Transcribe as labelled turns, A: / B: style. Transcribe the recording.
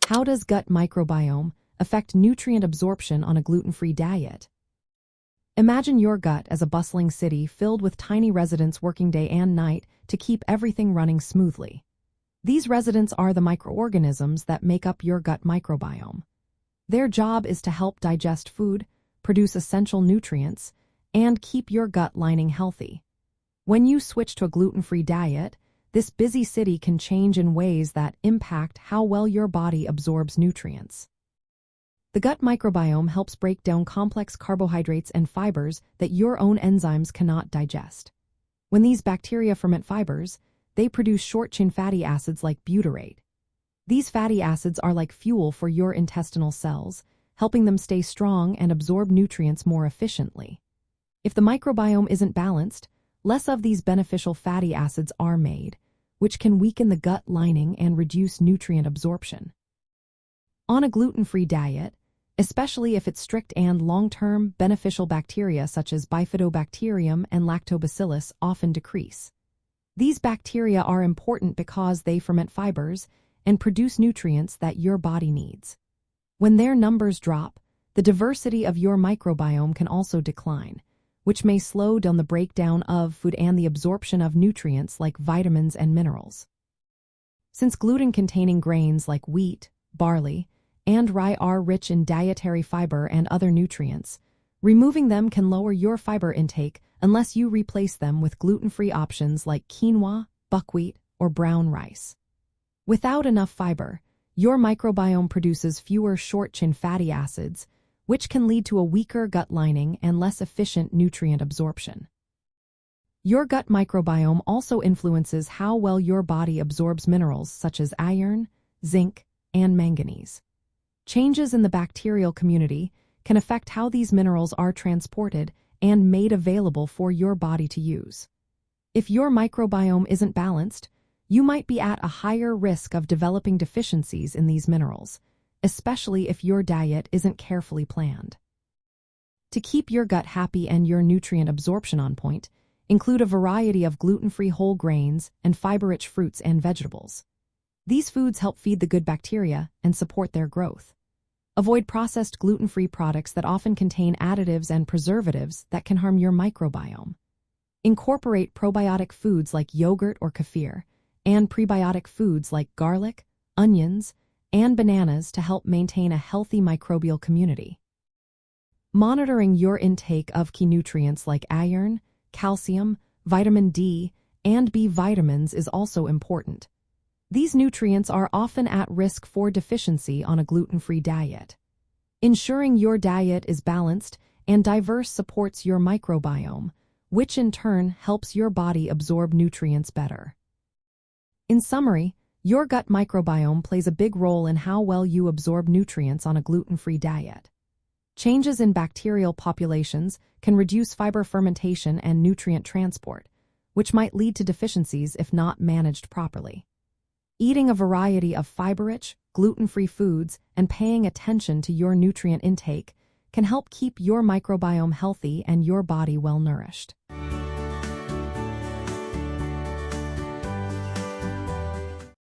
A: How does gut microbiome affect nutrient absorption on a gluten-free diet? Imagine your gut as a bustling city filled with tiny residents working day and night to keep everything running smoothly. These residents are the microorganisms that make up your gut microbiome. Their job is to help digest food, produce essential nutrients, and keep your gut lining healthy. When you switch to a gluten-free diet, this busy city can change in ways that impact how well your body absorbs nutrients. The gut microbiome helps break down complex carbohydrates and fibers that your own enzymes cannot digest. When these bacteria ferment fibers, they produce short-chain fatty acids like butyrate. These fatty acids are like fuel for your intestinal cells, helping them stay strong and absorb nutrients more efficiently. If the microbiome isn't balanced, less of these beneficial fatty acids are made, which can weaken the gut lining and reduce nutrient absorption. On a gluten-free diet, especially if it's strict and long-term, beneficial bacteria such as Bifidobacterium and Lactobacillus often decrease. These bacteria are important because they ferment fibers and produce nutrients that your body needs. When their numbers drop, the diversity of your microbiome can also decline, which may slow down the breakdown of food and the absorption of nutrients like vitamins and minerals. Since gluten-containing grains like wheat, barley, and rye are rich in dietary fiber and other nutrients, removing them can lower your fiber intake unless you replace them with gluten-free options like quinoa, buckwheat, or brown rice. Without enough fiber, your microbiome produces fewer short-chain fatty acids, which can lead to a weaker gut lining and less efficient nutrient absorption. Your gut microbiome also influences how well your body absorbs minerals such as iron, zinc, and manganese. Changes in the bacterial community can affect how these minerals are transported and made available for your body to use. If your microbiome isn't balanced, you might be at a higher risk of developing deficiencies in these minerals, especially if your diet isn't carefully planned. To keep your gut happy and your nutrient absorption on point, include a variety of gluten-free whole grains and fiber-rich fruits and vegetables. These foods help feed the good bacteria and support their growth. Avoid processed gluten-free products that often contain additives and preservatives that can harm your microbiome. Incorporate probiotic foods like yogurt or kefir, and prebiotic foods like garlic, onions, and bananas to help maintain a healthy microbial community. Monitoring your intake of key nutrients like iron, calcium, vitamin D, and B vitamins is also important. These nutrients are often at risk for deficiency on a gluten-free diet. Ensuring your diet is balanced and diverse supports your microbiome, which in turn helps your body absorb nutrients better. In summary, your gut microbiome plays a big role in how well you absorb nutrients on a gluten-free diet. Changes in bacterial populations can reduce fiber fermentation and nutrient transport, which might lead to deficiencies if not managed properly. Eating a variety of fiber-rich, gluten-free foods and paying attention to your nutrient intake can help keep your microbiome healthy and your body well-nourished.